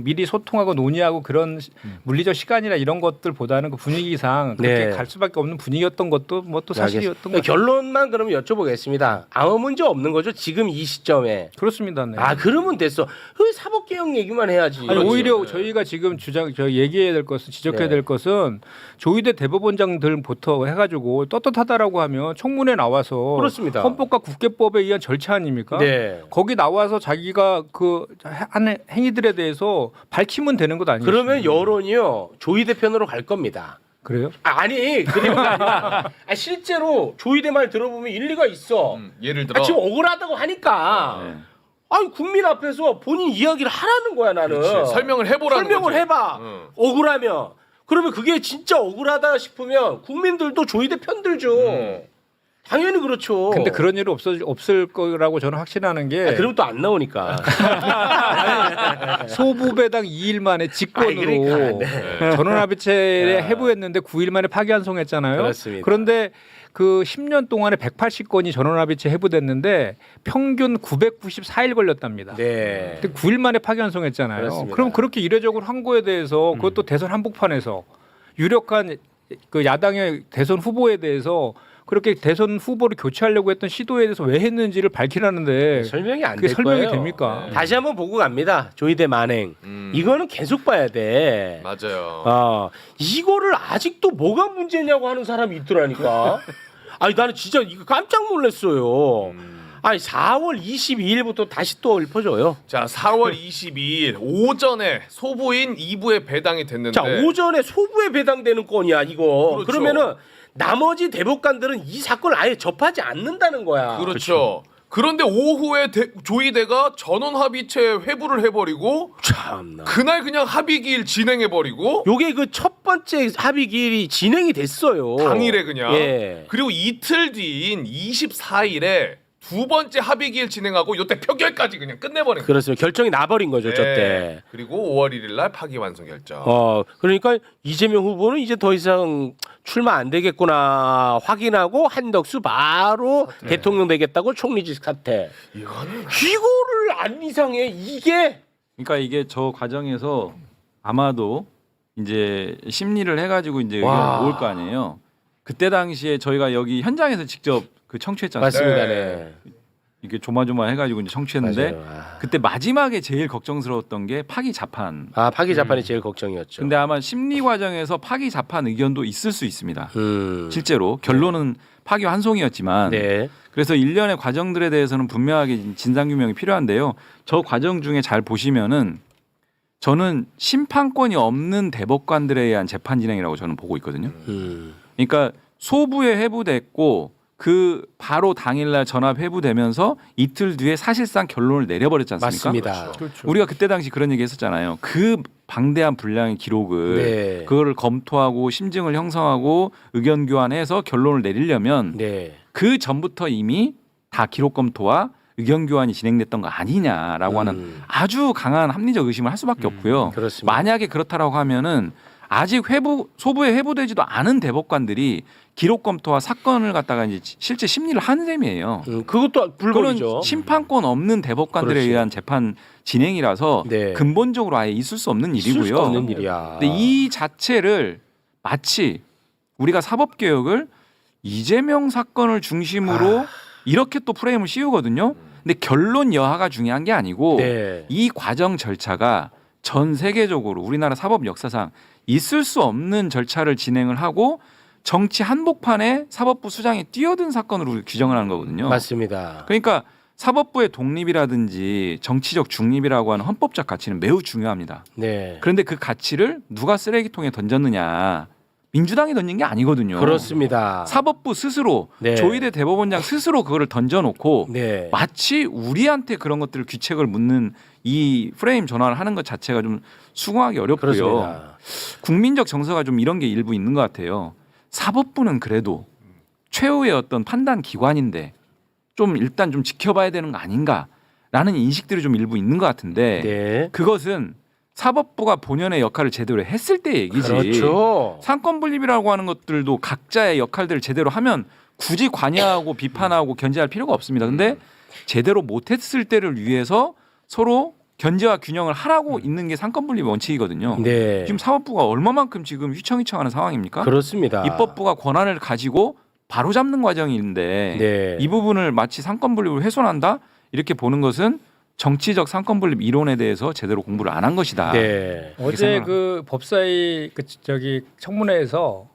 D: 미리 소통하고 논의하고 그런 물리적 시간이나 이런 것들보다는 그 분위기상 그렇게
A: 네.
D: 갈 수밖에 없는 분위기였던 것도 뭐 또 사실이었던 거죠.
A: 결론만 그러면 여쭤보겠습니다. 아무 문제 없는 거죠 지금 이 시점에.
D: 그렇습니다. 네.
A: 아 그러면 됐어. 그 사법개혁 얘기만 해야지.
D: 아니,
A: 그렇지.
D: 오히려 저희가 지금 얘기해야 될 것은 지적해야
A: 네.
D: 될 것은 조희대 대법원장들부터 해가지고 떳떳하다라고 하면 청문회 나와서
A: 그렇습니다.
D: 헌법과 국회법에 의한 절차 아닙니까?
A: 네.
D: 거기 나와서 자기가 그 한 행위들에 대해서 밝히면 되는 것 아니에요?
A: 그러면 여론이요 조희대 편으로 갈 겁니다.
D: 그래요?
A: 아니 그리고 실제로 조희대 말 들어보면 일리가 있어.
B: 예를 들어
A: 지금 억울하다고 하니까.
E: 네.
A: 아니 국민 앞에서 본인 이야기를 하라는 거야 나는.
B: 그렇지. 설명을 해보라는
A: 설명을
B: 거지.
A: 해봐.
B: 응.
A: 억울하면. 그러면 그게 진짜 억울하다 싶으면 국민들도 조희대 편들죠. 당연히 그렇죠.
D: 근데 그런 일은 없을 거라고 저는 확신하는 게
A: 그러면 또 안 나오니까.
D: 소부배당 2일 만에 직권으로
A: 아니, 그러니까,
D: 전원합의체에
A: 아.
D: 해부했는데 9일 만에 파기환송했잖아요.
A: 그렇습니다.
D: 그런데 그 10년 동안에 180건이 전원합의체 해부됐는데 평균 994일 걸렸답니다.
A: 네.
D: 근데 9일 만에 파기환송했잖아요.
A: 그렇습니다.
D: 그럼 그렇게 이례적으로 한 거에 대해서 그것도 대선 한복판에서 유력한 그 야당의 대선 후보에 대해서 그렇게 대선 후보를 교체하려고 했던 시도에 대해서 왜 했는지를 밝히라는데
A: 설명이 안
D: 그게
A: 될
D: 설명이
A: 거예요.
D: 됩니까?
A: 다시 한번 보고 갑니다. 조희대 만행. 이거는 계속 봐야 돼.
B: 맞아요.
A: 이거를 아직도 뭐가 문제냐고 하는 사람이 있더라니까. 아니 나는 진짜 이거 깜짝 놀랐어요. 아니 4월 22일부터 다시 또 읊어줘요.
B: 자, 4월 22일 오전에 소부인 2부에 배당이 됐는데
A: 자 오전에 소부에 배당되는 건이야 이거.
B: 그렇죠.
A: 그러면은 나머지 대법관들은 이 사건을 아예 접하지 않는다는 거야.
B: 그렇죠. 그런데 오후에 조희대가 전원 합의체 회부를 해버리고
A: 참나.
B: 그날 그냥 합의기일 진행해버리고
A: 요게 그 첫 번째 합의 기일이 진행이 됐어요.
B: 당일에 그냥
A: 예.
B: 그리고 이틀 뒤인 24일에 두 번째 합의기일 진행하고 요때 표결까지 그냥 끝내버린 거예요.
A: 그렇습니다. 결정이 나버린 거죠,
B: 네.
A: 저때.
B: 그리고 5월 1일 날 파기환송 결정.
A: 그러니까 이재명 후보는 이제 더 이상 출마 안 되겠구나 확인하고 한덕수 바로 대통령 되겠다고 총리직 사퇴.
B: 이거는
A: 이거를 안 이상해 이게.
E: 그러니까 이게 저 과정에서 아마도 이제 심리를 해가지고 이제
A: 와.
E: 올 거 아니에요. 그때 당시에 저희가 여기 현장에서 직접 그 청취했잖아요.
A: 맞습니다.
B: 네.
A: 네.
E: 이게 조마조마해가지고 이제 청취했는데
A: 맞아요. 아.
E: 그때 마지막에 제일 걱정스러웠던 게 파기 자판.
A: 파기 자판이 제일 걱정이었죠.
E: 근데 아마 심리 과정에서 파기 자판 의견도 있을 수 있습니다.
A: 음.
E: 실제로 결론은 파기 환송이었지만
A: 네.
E: 그래서 일련의 과정들에 대해서는 분명하게 진상 규명이 필요한데요. 저 과정 중에 잘 보시면은 저는 심판권이 없는 대법관들에 의한 재판 진행이라고 저는 보고 있거든요. 그러니까 소부에 회부됐고 그 바로 당일날 전압 회부되면서 이틀 뒤에 사실상 결론을 내려버렸지 않습니까?
A: 맞습니다.
B: 그렇죠.
E: 우리가 그때 당시 그런 얘기 했었잖아요. 그 방대한 분량의 기록을
A: 네.
E: 그거를 검토하고 심증을 형성하고 의견 교환해서 결론을 내리려면
A: 네.
E: 그 전부터 이미 다 기록 검토와 의견 교환이 진행됐던 거 아니냐라고 하는 아주 강한 합리적 의심을 할 수밖에 없고요.
A: 그렇습니다.
E: 만약에 그렇다라고 하면은 아직 소부에 회부되지도 않은 대법관들이 기록 검토와 사건을 갖다가 이제 실제 심리를 한 셈이에요.
A: 그것도
E: 그건
A: 불법이죠.
E: 심판권 없는 대법관들에
A: 그렇지.
E: 의한 재판 진행이라서
A: 네.
E: 근본적으로 아예 있을 수 없는
A: 있을
E: 일이고요.
A: 수가 없는 일이야.
E: 근데 이 자체를 마치 우리가 사법개혁을 이재명 사건을 중심으로 이렇게 또 프레임을 씌우거든요. 근데 결론 여하가 중요한 게 아니고
A: 네.
E: 이 과정 절차가 전 세계적으로 우리나라 사법 역사상 있을 수 없는 절차를 진행을 하고 정치 한복판에 사법부 수장이 뛰어든 사건으로 규정을 하는 거거든요.
A: 맞습니다.
E: 그러니까 사법부의 독립이라든지 정치적 중립이라고 하는 헌법적 가치는 매우 중요합니다.
A: 네.
E: 그런데 그 가치를 누가 쓰레기통에 던졌느냐 민주당이 던진 게 아니거든요.
A: 그렇습니다.
E: 사법부 스스로
A: 네.
E: 조희대 대법원장 스스로 그거를 던져놓고
A: 네.
E: 마치 우리한테 그런 것들을 귀책을 묻는 이 프레임 전환을 하는 것 자체가 좀 수긍하기 어렵고요.
A: 그렇습니다.
E: 국민적 정서가 좀 이런 게 일부 있는 것 같아요. 사법부는 그래도 최후의 어떤 판단 기관인데 좀 일단 좀 지켜봐야 되는 거 아닌가라는 인식들이 좀 일부 있는 것 같은데
A: 네.
E: 그것은 사법부가 본연의 역할을 제대로 했을 때 얘기지.
A: 그렇죠.
E: 상권 분립이라고 하는 것들도 각자의 역할들을 제대로 하면 굳이 관여하고 비판하고 견제할 필요가 없습니다. 근데 제대로 못했을 때를 위해서 서로 견제와 균형을 하라고 있는 게 상권 분립 원칙이거든요.
A: 네.
E: 지금 사법부가 얼마만큼 지금 휘청휘청하는 상황입니까?
A: 그렇습니다.
E: 입법부가 권한을 가지고 바로 잡는 과정인데
A: 네.
E: 이 부분을 마치 상권 분립을 훼손한다 이렇게 보는 것은 정치적 상권 분립 이론에 대해서 제대로 공부를 안 한 것이다.
A: 네.
D: 어제
E: 생각합니다.
D: 그 법사위 그 저기 청문회에서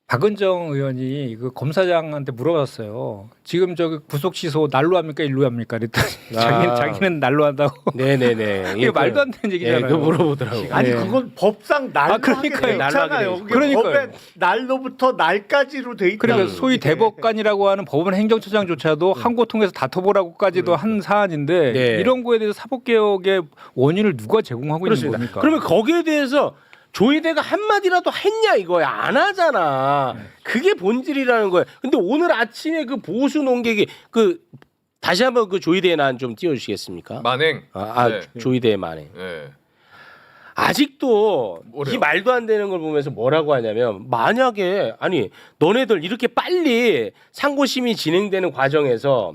D: 박은정 의원이 그 검사장한테 물어봤어요. 지금 저기 구속 취소 날로 합니까 일로 합니까? 그랬더니 자기는 날로 한다고.
A: 네네네.
D: 이게 말도 안 되는 얘기잖아요.
A: 그 물어보더라고.
F: 아니
D: 네.
F: 그건 법상 날로
D: 그러니까요.
F: 하게 돼 있잖아요. 그게
D: 그러니까요.
F: 법에 날로부터 날까지로 돼 있다.
D: 그러니까 소위 대법관이라고 하는 법원 행정처장조차도 한고 통해서 다퉈보라고까지도 한 사안인데
A: 네.
D: 이런 거에 대해서 사법개혁의 원인을 누가 제공하고
A: 그렇습니다.
D: 있는 겁니까?
A: 그러면 거기에 대해서 조희대가 한마디라도 했냐 이거야. 안 하잖아. 그게 본질이라는 거야. 근데 오늘 아침에 그 보수 논객이 그 다시 한번 그 조희대의 난 좀 띄워주시겠습니까?
B: 만행. 네.
A: 조희대의 만행.
B: 네.
A: 아직도
B: 뭐래요?
A: 이 말도 안 되는 걸 보면서 뭐라고 하냐면 만약에 아니 너네들 이렇게 빨리 상고심이 진행되는 과정에서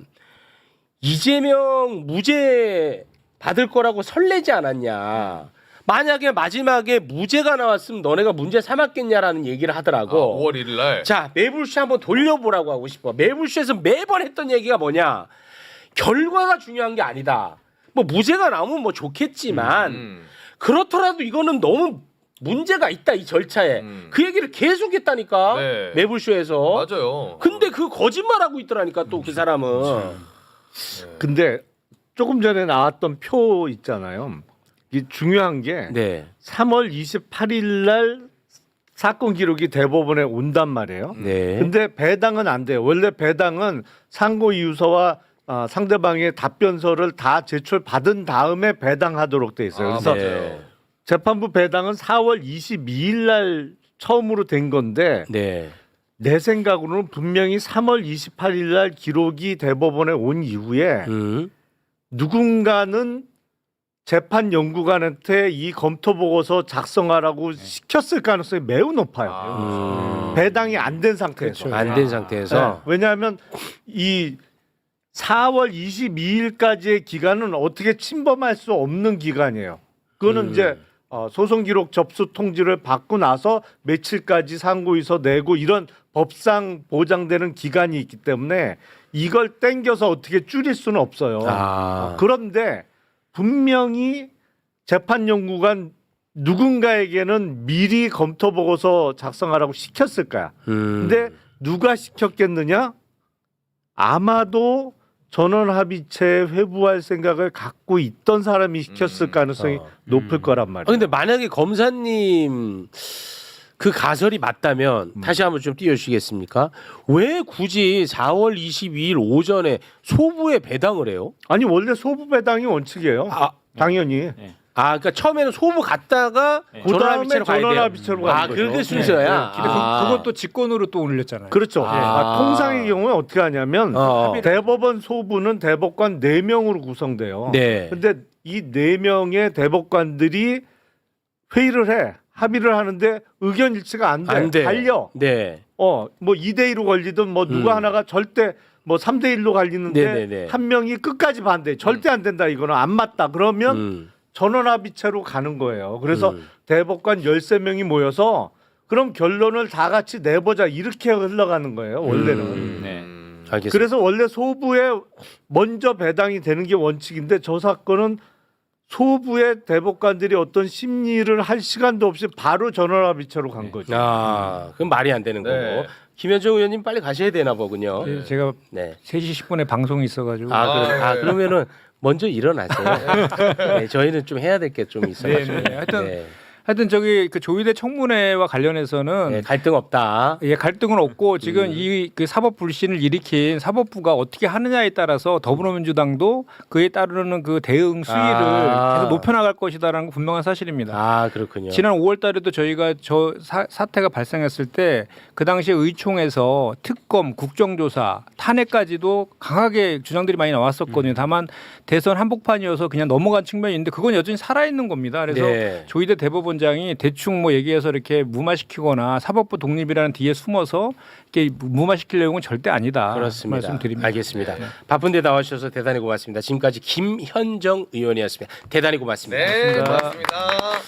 A: 이재명 무죄 받을 거라고 설레지 않았냐. 만약에 마지막에 무죄가 나왔으면 너네가 문제 삼았겠냐라는 얘기를 하더라고.
B: 5월 1일 날.
A: 자, 매불쇼 한번 돌려보라고 하고 싶어. 매불쇼에서 매번 했던 얘기가 뭐냐. 결과가 중요한 게 아니다. 뭐 무죄가 나오면 뭐 좋겠지만 그렇더라도 이거는 너무 문제가 있다 이 절차에. 그 얘기를 계속했다니까.
B: 네.
A: 매불쇼에서.
B: 맞아요.
A: 근데 그 거짓말하고 있더라니까 또 그 사람은.
F: 근데 조금 전에 나왔던 표 있잖아요. 이 중요한 게
A: 네.
F: 3월 28일 날 사건 기록이 대법원에 온단 말이에요.
A: 네.
F: 근데 배당은 안 돼요. 원래 배당은 상고 이유서와 상대방의 답변서를 다 제출받은 다음에 배당하도록 돼 있어요. 그래서
A: 네.
F: 재판부 배당은 4월 22일 날 처음으로 된 건데
A: 네.
F: 내 생각으로는 분명히 3월 28일 날 기록이 대법원에 온 이후에 누군가는 재판 연구관한테 이 검토 보고서 작성하라고 시켰을 가능성이 매우 높아요. 배당이 안 된 상태에서.
A: 안 된 상태에서.
F: 네. 왜냐하면 이 4월 22일까지의 기간은 어떻게 침범할 수 없는 기간이에요. 그거는 이제 소송 기록 접수 통지를 받고 나서 며칠까지 상고이서 내고 이런 법상 보장되는 기간이 있기 때문에 이걸 땡겨서 어떻게 줄일 수는 없어요. 그런데 분명히 재판연구관 누군가에게는 미리 검토 보고서 작성하라고 시켰을 거야. 근데 누가 시켰겠느냐? 아마도 전원합의체 회부할 생각을 갖고 있던 사람이 시켰을 가능성이 높을 거란 말이에요.
A: 근데 만약에 검사님 그 가설이 맞다면 다시 한번 좀 띄워주시겠습니까? 왜 굳이 4월 22일 오전에 소부에 배당을 해요?
F: 아니 원래 소부 배당이 원칙이에요. 당연히.
A: 그러니까 처음에는 소부 갔다가 전원합의체로 가야 돼요.
F: 전원합의체로 가는 거죠.
A: 그게 순서야.
D: 근데 그것도 직권으로 또 올렸잖아요.
F: 그렇죠. 통상의 경우에 어떻게 하냐면 대법원 소부는 대법관 4명으로 구성돼요.
A: 네.
F: 근데 이 4명의 대법관들이 회의를 해. 합의를 하는데 의견 일치가 안 돼.
A: 안 돼.
F: 갈려.
A: 네.
F: 뭐 2대2로 걸리든 뭐 누가 하나가 절대 뭐 3대1로 갈리는데
A: 네네네.
F: 한 명이 끝까지 반대. 절대 안 된다. 이거는 안 맞다. 그러면 전원합의체로 가는 거예요. 그래서 대법관 13명이 모여서 그럼 결론을 다 같이 내보자. 이렇게 흘러가는 거예요. 원래는.
A: 알겠습니다.
F: 그래서 원래 소부에 먼저 배당이 되는 게 원칙인데 저 사건은 소부의 대법관들이 어떤 심리를 할 시간도 없이 바로 전원합의체로 간 거죠.
A: 그럼 말이 안 되는
B: 네.
A: 거고. 김현정 의원님 빨리 가셔야 되나 보군요.
D: 제가
A: 네.
D: 3시 10분에 방송이 있어가지고
A: 그러면은 먼저 일어나세요. 네, 저희는 좀 해야 될 게 좀 있어가지고.
D: 하여튼
A: 네.
D: 하여튼 저기 그 조의대 청문회와 관련해서는
A: 네, 갈등 없다.
D: 예, 갈등은 없고 지금 이 그 사법 불신을 일으킨 사법부가 어떻게 하느냐에 따라서 더불어민주당도 그에 따르는 그 대응 수위를 계속 높여나갈 것이다라는 건 분명한 사실입니다.
A: 아 그렇군요.
D: 지난 5월달에도 저희가 저 사태가 발생했을 때 그 당시에 의총에서 특검, 국정조사, 탄핵까지도 강하게 주장들이 많이 나왔었거든요. 다만 대선 한복판이어서 그냥 넘어간 측면이 있는데 그건 여전히 살아있는 겁니다. 그래서
A: 네.
D: 조희대 대법원장이 대충 뭐 얘기해서 이렇게 무마시키거나 사법부 독립이라는 뒤에 숨어서 이렇게 무마시킬 내용은 절대 아니다.
A: 그렇습니다.
D: 말씀드립니다.
A: 알겠습니다. 바쁜데 나와주셔서 대단히 고맙습니다. 지금까지 김현정 의원이었습니다. 대단히 고맙습니다.
B: 네, 고맙습니다.